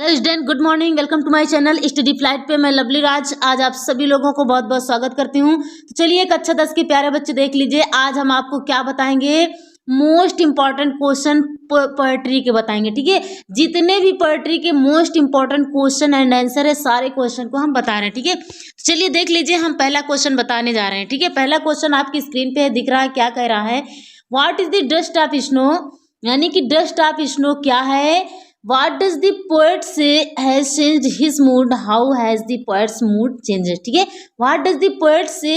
Hello student, good morning. Welcome to my channel study flight पे। मैं lovely राज आज आप सभी लोगों को बहुत बहुत स्वागत करती हूँ। तो चलिए एक अच्छा 10 के प्यारे बच्चे देख लीजिए। आज हम आपको क्या बताएंगे, मोस्ट इंपॉर्टेंट क्वेश्चन पोएट्री के बताएंगे। ठीक है, जितने भी पोएट्री के most important question and answer है, सारे क्वेश्चन को हम बता रहे हैं। ठीक है, चलिए देख लीजिए, हम पहला क्वेश्चन बताने जा रहे हैं। ठीक है, पहला क्वेश्चन आपकी स्क्रीन पे दिख रहा है। क्या कह रहा है, what is the dust of snow, यानी कि डस्ट ऑफ स्नो क्या है। What does the poet say has changed his mood? How has the poet's mood changed? ठीक है, What does the poet say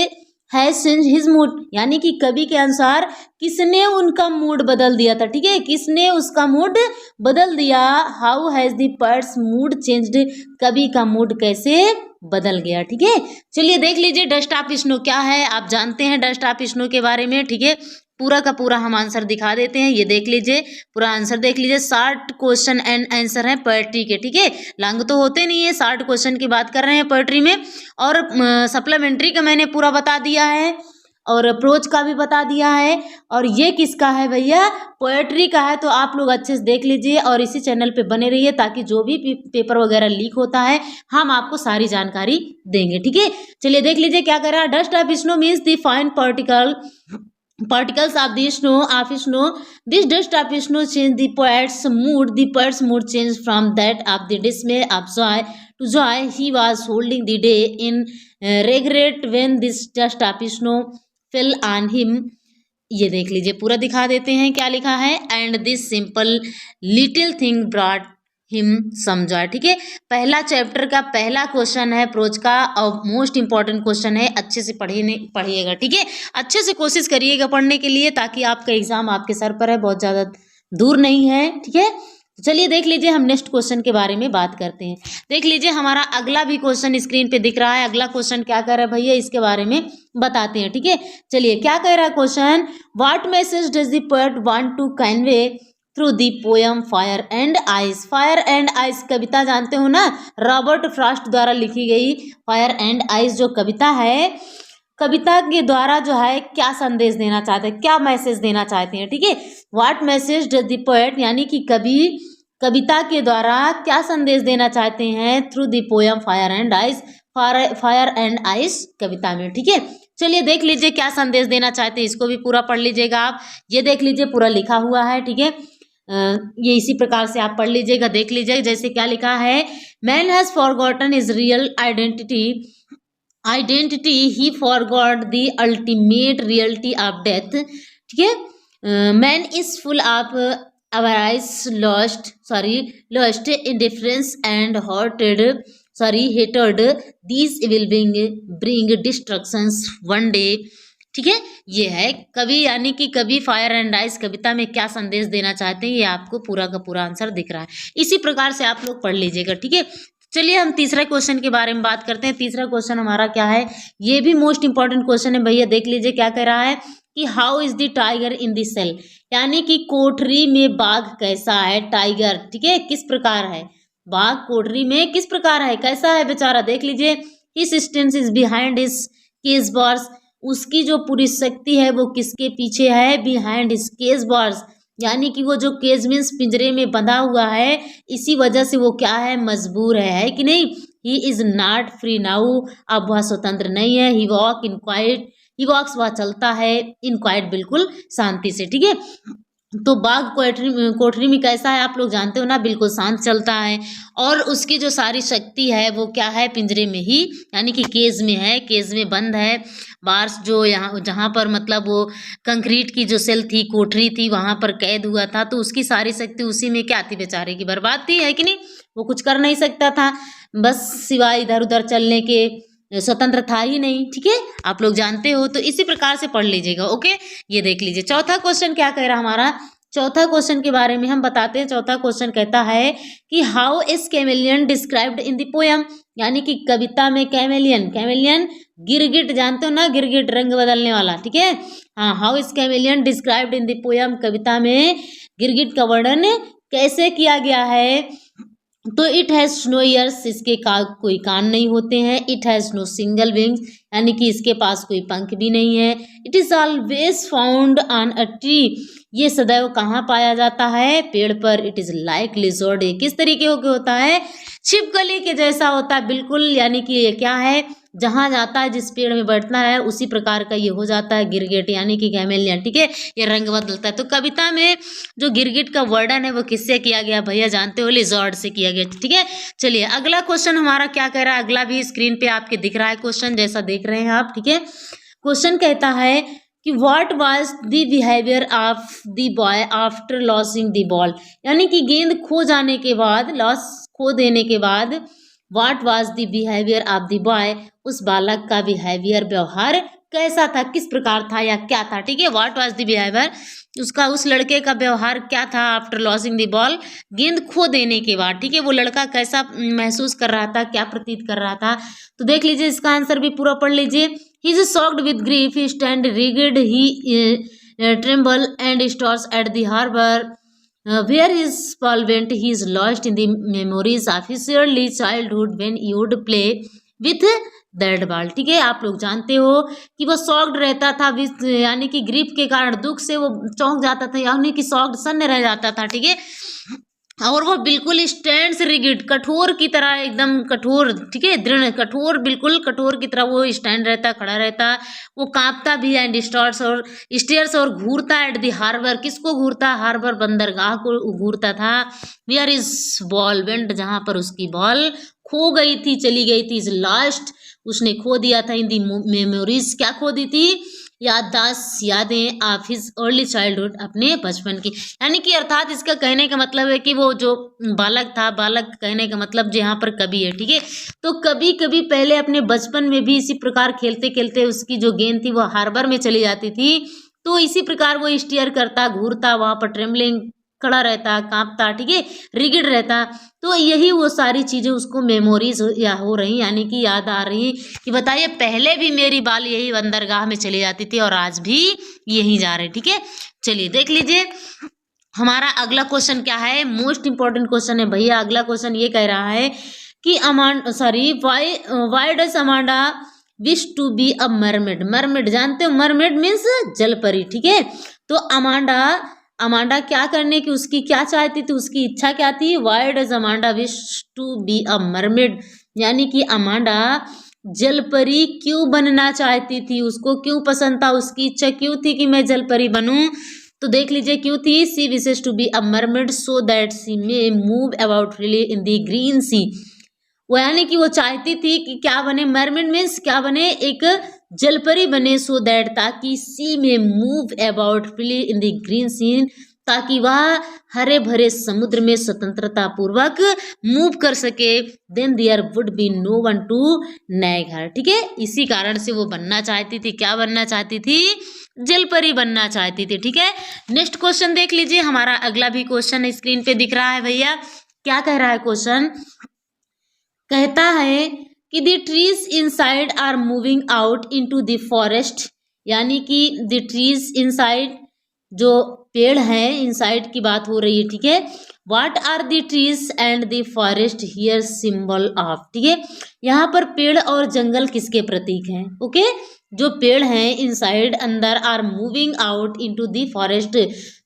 has changed his mood? यानी कि कवि के अनुसार किसने उनका मूड बदल दिया था। ठीक है, किसने उसका मूड बदल दिया। How has the poet's mood changed? कवि का मूड कैसे बदल गया। ठीक है, चलिए देख लीजिए डस्ट ऑफ स्नो क्या है। आप जानते हैं डस्ट ऑफ स्नो के बारे में। ठीक है, पूरा का पूरा हम आंसर दिखा देते हैं। ये देख लीजिए, पूरा आंसर देख लीजिए। 60 क्वेश्चन एंड आंसर है पोएट्री के। ठीक है, लॉन्ग तो होते नहीं है, 60 क्वेश्चन की बात कर रहे हैं पोएट्री में। और सप्लीमेंट्री का मैंने पूरा बता दिया है और प्रोज का भी बता दिया है। और ये किसका है भैया, पोएट्री का है। तो आप लोग अच्छे से देख लीजिए और इसी चैनल पे बने रहिए, ताकि जो भी पेपर वगैरह लीक होता है हम आपको सारी जानकारी देंगे। ठीक है, चलिए देख लीजिए क्या कर रहा है। Dust of snow means the fine particles of the snow. This dust of snow changed the poet's mood. The poet's mood changed from that of the dismay of joy to joy. He was holding the day in regret when this dust of snow fell on him. ये देख लीजिए, पूरा दिखा देते हैं क्या लिखा है। And this simple little thing brought him some joy. ठीक है, पहला चैप्टर का पहला क्वेश्चन है प्रोज का और मोस्ट इंपॉर्टेंट क्वेश्चन है। अच्छे से पढ़िएगा। ठीक है, अच्छे से कोशिश करिएगा पढ़ने के लिए, ताकि आपका एग्जाम आपके सर पर है, बहुत ज़्यादा दूर नहीं है। ठीक है, चलिए देख लीजिए, हम नेक्स्ट क्वेश्चन के बारे में बात करते हैं। देख लीजिए, हमारा अगला भी क्वेश्चन स्क्रीन पे दिख रहा है। अगला क्वेश्चन क्या कर रहा है भैया, इसके बारे में बताते हैं। ठीक है, चलिए क्या कह रहा है question, what message does the poet want to convey through the poem Fire and Ice. Fire and Ice कविता जानते हो ना, रॉबर्ट फ्रॉस्ट द्वारा लिखी गई फायर एंड आइस जो कविता है, कविता के द्वारा जो है क्या संदेश देना चाहते हैं, क्या मैसेज देना चाहते हैं। ठीक है, what message does the poet, यानी कि कवि कविता के द्वारा क्या संदेश देना चाहते हैं through the poem Fire and Ice, Fire and Ice कविता में। ठीक है, चलिए देख लीजिए क्या संदेश देना चाहते हैं, इसको भी पूरा पढ़ लीजिएगा आप। ये देख लीजिए, पूरा लिखा हुआ है। ठीक है, ये इसी प्रकार से आप पढ़ लीजिएगा, देख लीजिएगा। जैसे क्या लिखा है, man has forgotten his real identity he forgot the ultimate reality of death. ठीक है, man is full of avarice, lust, indifference and hatred. These will bring destructions one day. ठीक है, ये है कवि, यानी कि कवि फायर एंड आइस कविता में क्या संदेश देना चाहते हैं, ये आपको पूरा का पूरा आंसर दिख रहा है। इसी प्रकार से आप लोग पढ़ लीजिएगा। ठीक है, चलिए हम तीसरा क्वेश्चन के बारे में बात करते हैं। तीसरा क्वेश्चन हमारा क्या है, ये भी मोस्ट इंपॉर्टेंट क्वेश्चन है भैया। देख लीजिए क्या कह रहा है कि how is the tiger in the cell, यानी कि कोठरी में बाघ कैसा है, टाइगर। ठीक है, किस प्रकार है बाघ, कोठरी में किस प्रकार है, कैसा है बेचारा। देख लीजिए, his strength is behind his cage bars, उसकी जो पूरी शक्ति है वो किसके पीछे है, बिहाइंड हिज केज बार्स, यानी कि वो जो केज मीन्स पिंजरे में बंधा हुआ है, इसी वजह से वो क्या है, मजबूर है कि नहीं। He is not free now, अब वह स्वतंत्र नहीं है। ही वॉक इन क्वाइट, ही वॉक्स, वह चलता है, इन क्वाइट बिल्कुल शांति से। ठीक है, तो बाघ कोठरी में कैसा है आप लोग जानते हो ना, बिल्कुल शांत चलता है। और उसकी जो सारी शक्ति है वो क्या है, पिंजरे में ही, यानी कि केज में है, केज में बंद है। बार्स जो यहाँ जहाँ पर मतलब वो कंक्रीट की जो सेल थी, कोठरी थी, वहाँ पर कैद हुआ था, तो उसकी सारी शक्ति उसी में क्या थी, बेचारे की बर्बाद थी, है कि नहीं। वो कुछ कर नहीं सकता था, बस सिवाय इधर उधर चलने के, स्वतंत्र था ही नहीं। ठीक है, आप लोग जानते हो, तो इसी प्रकार से पढ़ लीजिएगा। ओके, ये देख लीजिए चौथा क्वेश्चन क्या कह रहा हमारा। चौथा क्वेश्चन के बारे में हम बताते हैं। चौथा क्वेश्चन कहता है कि how is chameleon described in the poem, यानी कि कविता में कैमेलियन गिरगिट जानते हो ना, गिरगिट रंग बदलने वाला। ठीक है, हाँ, how is chameleon described in the poem, कविता में गिरगिट का वर्णन कैसे किया गया है। तो इट हैज़ नो ईयर्स, इसके कोई कान नहीं होते हैं। It has no single wings, यानी कि इसके पास कोई पंख भी नहीं है। It is always found on a tree, ये सदैव कहाँ पाया जाता है? पेड़ पर। इट इज लाइक लिजर्ड, किस तरीके के होता है? छिपकली के जैसा होता है बिल्कुल, यानी कि ये क्या है, जहां जाता है जिस पेड़ में बैठना है उसी प्रकार का ये हो जाता है गिरगिट यानी कि कैमेलियन। ठीक है, ये रंग बदलता है। तो कविता में जो गिरगिट का वर्णन है वो किससे किया गया भैया? जानते हो, लिजर्ड से किया गया। ठीक है, चलिए अगला क्वेश्चन हमारा क्या कह रहा है, अगला भी स्क्रीन पे आपके दिख रहा है क्वेश्चन, जैसा देख रहे हैं आप। ठीक है, क्वेश्चन कहता है कि what was the behaviour of the boy after losing the ball, यानी कि गेंद खो जाने के बाद, लॉस खो देने के बाद, what was the behaviour of the boy, उस बालक का बिहेवियर, व्यवहार कैसा था, किस प्रकार था या क्या था? ठीक है, व्हाट वाज द बिहेवियर, उसका, उस लड़के का व्यवहार क्या था आफ्टर लॉसिंग द बॉल, गेंद खो देने के बाद। ठीक है, वो लड़का कैसा महसूस कर रहा था, क्या प्रतीत कर रहा था? तो देख लीजिए, इसका आंसर भी पूरा पढ़ लीजिए। He is shocked with grief, he stand rigid, he tremble and stares at the harbour where his solvent, he is lost in the memories of his early childhood when he would play with that ball। ठीक है, आप लोग जानते हो कि वो shocked रहता था, यानी कि ग्रीफ के कारण, दुख से वो चौंक जाता था, यानी कि शॉक्ड, सन्न रह जाता था। ठीक है, और वो बिल्कुल स्टैंड्स रिगिड, कठोर की तरह, एकदम कठोर, ठीक है, दृढ़, कठोर, बिल्कुल कठोर की तरह वो स्टैंड रहता, खड़ा रहता, वो कांपता भी है, एंड स्टेयर्स और घूरता एट द हार्बर, किसको घूरता? हार्बर, बंदरगाह को घूरता था। वेयर इज बॉल वेंट, जहां पर उसकी बॉल खो गई थी, चली गई थी। इज लास्ट, उसने खो दिया था। इन दी मेमोरीज, क्या खो दी थी? याददाश्त, यादें, ऑफ हिज अर्ली चाइल्डहुड, अपने बचपन की, यानी कि अर्थात इसका कहने का मतलब है कि वो जो बालक था, बालक कहने का मतलब जो यहाँ पर कवि है। ठीक है, तो कभी कभी पहले अपने बचपन में भी इसी प्रकार खेलते खेलते उसकी जो गेंद थी वो हार्बर में चली जाती थी, तो इसी प्रकार वो स्टीयर करता, घूरता, वहां पर ट्रेम्बलिंग, खड़ा रहता, कांपता, ठीक है, रिगिड रहता। तो यही वो सारी चीजें उसको मेमोरीज या हो रही, यानी कि याद आ रही कि बताइए, पहले भी मेरी बाल यही बंदरगाह में चली जाती थी और आज भी यही जा रहे। ठीक है, चलिए देख लीजिए हमारा अगला क्वेश्चन क्या है, मोस्ट इंपॉर्टेंट क्वेश्चन है भैया। अगला क्वेश्चन ये कह रहा है कि why does Amanda wish to be a mermaid. Mermaid जानते हो, मरमेड मीन्स जलपरी। ठीक है, तो अमांडा क्या करने की, उसकी क्या चाहती थी, उसकी इच्छा क्या थी? Why does Amanda wish to be a mermaid, यानी कि अमांडा जलपरी क्यों बनना चाहती थी, उसको क्यों पसंद था, उसकी इच्छा क्यों थी कि मैं जलपरी बनूं? तो देख लीजिए क्यों थी। She wishes to be a mermaid so that she may move about freely in the green sea. वो यानी कि वो चाहती थी कि क्या बने, मरमेड मीन्स क्या बने, एक जलपरी बने, सो दैट, ताकि सी में move about freely in the green sea, ताकि वह हरे भरे समुद्र में स्वतंत्रता पूर्वक मूव कर सके। Then there would be no one to nag her. ठीक है, इसी कारण से वो बनना चाहती थी, क्या बनना चाहती थी? जलपरी बनना चाहती थी। ठीक है, नेक्स्ट क्वेश्चन देख लीजिए, हमारा अगला भी क्वेश्चन स्क्रीन पे दिख रहा है भैया। क्या कह रहा है क्वेश्चन? कहता है कि the trees inside are moving out into the forest, यानी कि द ट्रीज इनसाइड, जो पेड़ हैं, इनसाइड की बात हो रही है। ठीक है, what are the trees and the forest here symbol of. ठीक है, यहाँ पर पेड़ और जंगल किसके प्रतीक हैं? ओके, जो पेड़ हैं इनसाइड, अंदर, are moving out into the forest,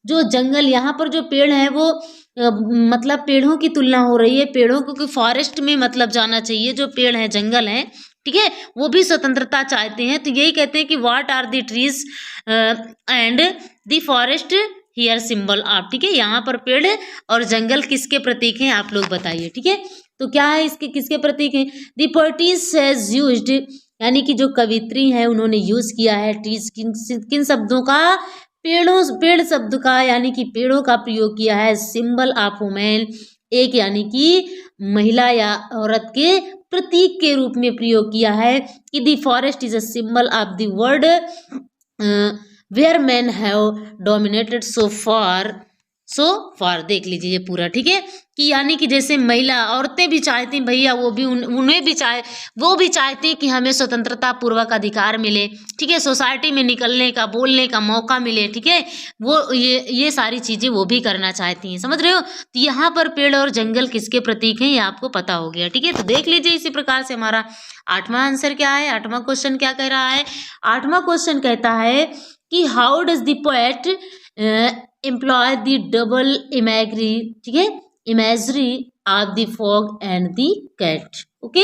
जो जंगल, यहाँ पर जो पेड़ हैं वो मतलब पेड़ों की तुलना हो रही है, पेड़ों को, क्योंकि फॉरेस्ट में मतलब जाना चाहिए, जो पेड़ हैं, जंगल हैं, ठीक है, वो भी स्वतंत्रता चाहते हैं। तो यही कहते हैं कि what are the trees and the forest here symbol of. ठीक है, यहाँ पर पेड़ और जंगल किसके प्रतीक हैं, आप लोग बताइए। ठीक है, तो क्या है इसके, किसके प्रतीक हैं? द पोएटिस हैज यूज्ड, यानी कि जो कवित्री है उन्होंने यूज किया है ट्रीज, किन शब्दों का? पेड़ शब्द का, यानी कि पेड़ों का प्रयोग किया है। सिंबल ऑफ वुमेन, एक यानी कि महिला या औरत के प्रतीक के रूप में प्रयोग किया है कि the forest is a symbol of the world where man have dominated so far. देख लीजिए ये पूरा। ठीक है, कि यानी कि जैसे महिला, औरतें भी चाहती भैया, वो भी उन्हें भी वो भी चाहती कि हमें स्वतंत्रता पूर्वक अधिकार मिले। ठीक है, सोसाइटी में निकलने का, बोलने का मौका मिले। ठीक है, वो ये सारी चीजें वो भी करना चाहती हैं, समझ रहे हो? तो यहाँ पर पेड़ और जंगल किसके प्रतीक हैं, ये आपको पता हो गया। ठीक है, तो देख लीजिए इसी प्रकार से हमारा 8वां आंसर क्या है, 8वां क्वेश्चन क्या कह रहा है। 8वां क्वेश्चन कहता है कि how does the poet employ the double imagery, ठीक है, imagery of the fog and the cat. Okay,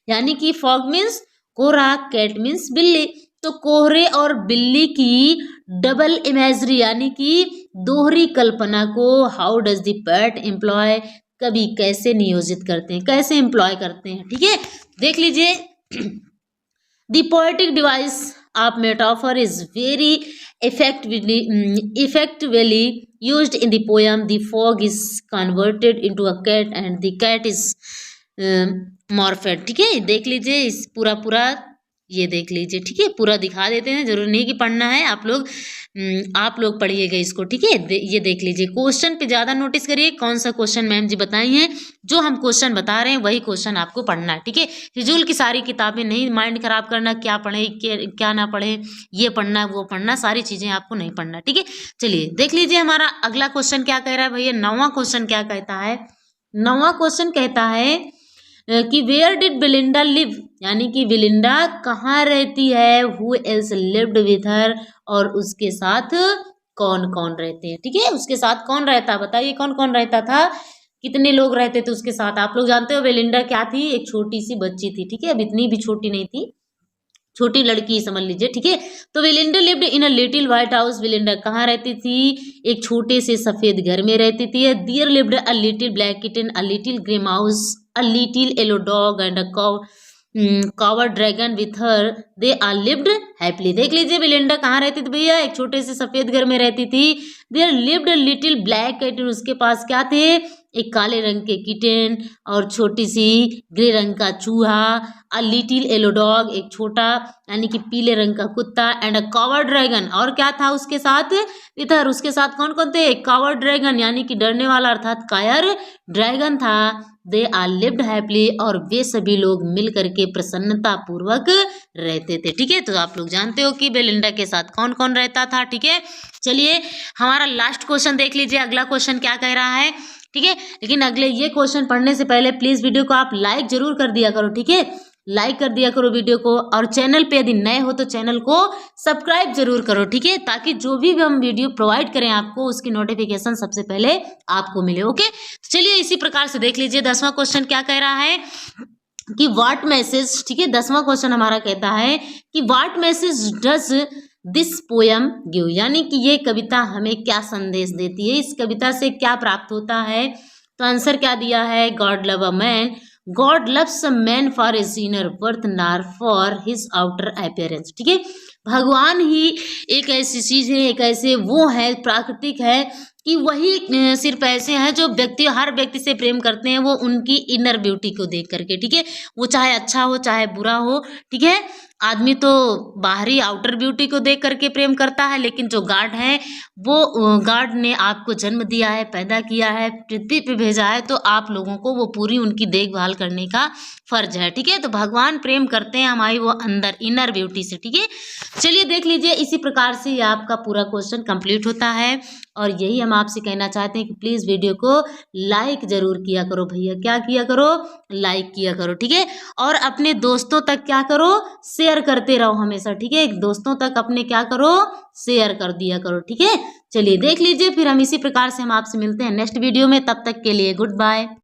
यानी कि फॉग मीन्स कोहरा, कैट मीन्स बिल्ली। तो कोहरे और बिल्ली की डबल इमेजरी यानी कि दोहरी कल्पना को how does the poet employ, कवि कैसे नियोजित करते हैं, कैसे एम्प्लॉय करते हैं। ठीक है, देख लीजिए। The poetic device of metaphor is very effectively used in the poem. The fog is converted into a cat and the cat is morphed। ठीक है, देख लीजिए इस पूरा ये देख लीजिए। ठीक है, पूरा दिखा देते हैं, जरूरी नहीं कि पढ़ना है, आप लोग पढ़िएगा इसको। ठीक है, ये देख लीजिए। क्वेश्चन पे ज़्यादा नोटिस करिए, कौन सा क्वेश्चन मैम जी बताई हैं, जो हम क्वेश्चन बता रहे हैं वही क्वेश्चन आपको पढ़ना है। ठीक है, फिजूल की सारी किताबें नहीं, माइंड खराब करना, क्या पढ़े क्या ना पढ़े, ये पढ़ना वो पढ़ना, सारी चीज़ें आपको नहीं पढ़ना। ठीक है, चलिए देख लीजिए हमारा अगला क्वेश्चन क्या कह रहा है भैया। 9वां क्वेश्चन क्या कहता है। 9वां क्वेश्चन कहता है कि वेयर डिड बिलिंडा लिव, यानी कि बिलिंडा कहाँ रहती है। Who else lived with her, और उसके साथ कौन कौन रहते हैं। ठीक है, उसके साथ कौन रहता, बताइए कौन कौन रहता था, कितने लोग रहते थे उसके साथ। आप लोग जानते हो बिलिंडा क्या थी, एक छोटी सी बच्ची थी। ठीक है, अब इतनी भी छोटी नहीं थी, छोटी लड़की समझ लीजिए। ठीक है, तो Belinda lived in a little white house. Belinda कहाँ रहती थी, एक छोटे से सफेद घर में रहती थी। There lived a little black kitten, a little grey mouse, a little yellow dog and a coward dragon with her, they are lived happily. देख लीजिए विलिंडा कहाँ रहती थी भैया, एक छोटे से सफेद घर में रहती थी। There lived a little black kitten, उसके पास क्या थे, एक काले रंग के किटन और छोटी सी ग्रे रंग का चूहा। अ लिटिल येलो डॉग, एक छोटा यानी कि पीले रंग का कुत्ता। एंड अ कावर ड्रैगन, और क्या था उसके साथ, इधर उसके साथ कौन कौन थे, कावर ड्रैगन यानी कि डरने वाला अर्थात कायर ड्रैगन था। दे आर लिव्ड हैप्पीली, और वे सभी लोग मिल करके प्रसन्नता पूर्वक रहते थे। ठीक है, तो आप लोग जानते हो कि बेलिंडा के साथ कौन कौन रहता था। ठीक है, चलिए हमारा लास्ट क्वेश्चन देख लीजिए, अगला क्वेश्चन क्या कह रहा है। ठीक है, लेकिन अगले ये क्वेश्चन पढ़ने से पहले प्लीज वीडियो को आप लाइक जरूर कर दिया करो। ठीक है, लाइक कर दिया करो वीडियो को, और चैनल पे यदि नए हो तो चैनल को सब्सक्राइब जरूर करो। ठीक है, ताकि जो भी हम वीडियो प्रोवाइड करें आपको उसकी नोटिफिकेशन सबसे पहले आपको मिले। ओके, चलिए इसी प्रकार से देख लीजिए 10वां क्वेश्चन क्या कह रहा है कि व्हाट मैसेज। ठीक है, 10वां क्वेश्चन हमारा कहता है कि what message does this poem give, यानी कि ये कविता हमें क्या संदेश देती है, इस कविता से क्या प्राप्त होता है। तो आंसर क्या दिया है, God love a man, God loves a man for his inner worth not for his outer appearance. ठीक है, भगवान ही एक ऐसी चीज है, एक ऐसे वो है, प्राकृतिक है कि वही सिर्फ ऐसे हैं जो व्यक्ति, हर व्यक्ति से प्रेम करते हैं वो उनकी इनर ब्यूटी को देख करके। ठीक है, वो चाहे अच्छा हो चाहे बुरा हो। ठीक है, आदमी तो बाहरी आउटर ब्यूटी को देख करके प्रेम करता है, लेकिन जो गॉड है वो, गॉड ने आपको जन्म दिया है, पैदा किया है, पृथ्वी पे भेजा है, तो आप लोगों को वो पूरी उनकी देखभाल करने का फर्ज है। ठीक है, तो भगवान प्रेम करते हैं हमारी वो अंदर इनर ब्यूटी से। ठीक है, चलिए देख लीजिए इसी प्रकार से ये आपका पूरा क्वेश्चन कंप्लीट होता है, और यही हम आपसे कहना चाहते हैं कि प्लीज़ वीडियो को लाइक ज़रूर किया करो भैया, क्या किया करो, लाइक किया करो। ठीक है, और अपने दोस्तों तक क्या करो, शेयर करते रहो हमेशा। ठीक है, दोस्तों तक अपने क्या करो, शेयर कर दिया करो। ठीक है, चलिए देख लीजिए, फिर हम इसी प्रकार से हम आपसे मिलते हैं नेक्स्ट वीडियो में, तब तक के लिए गुड बाय।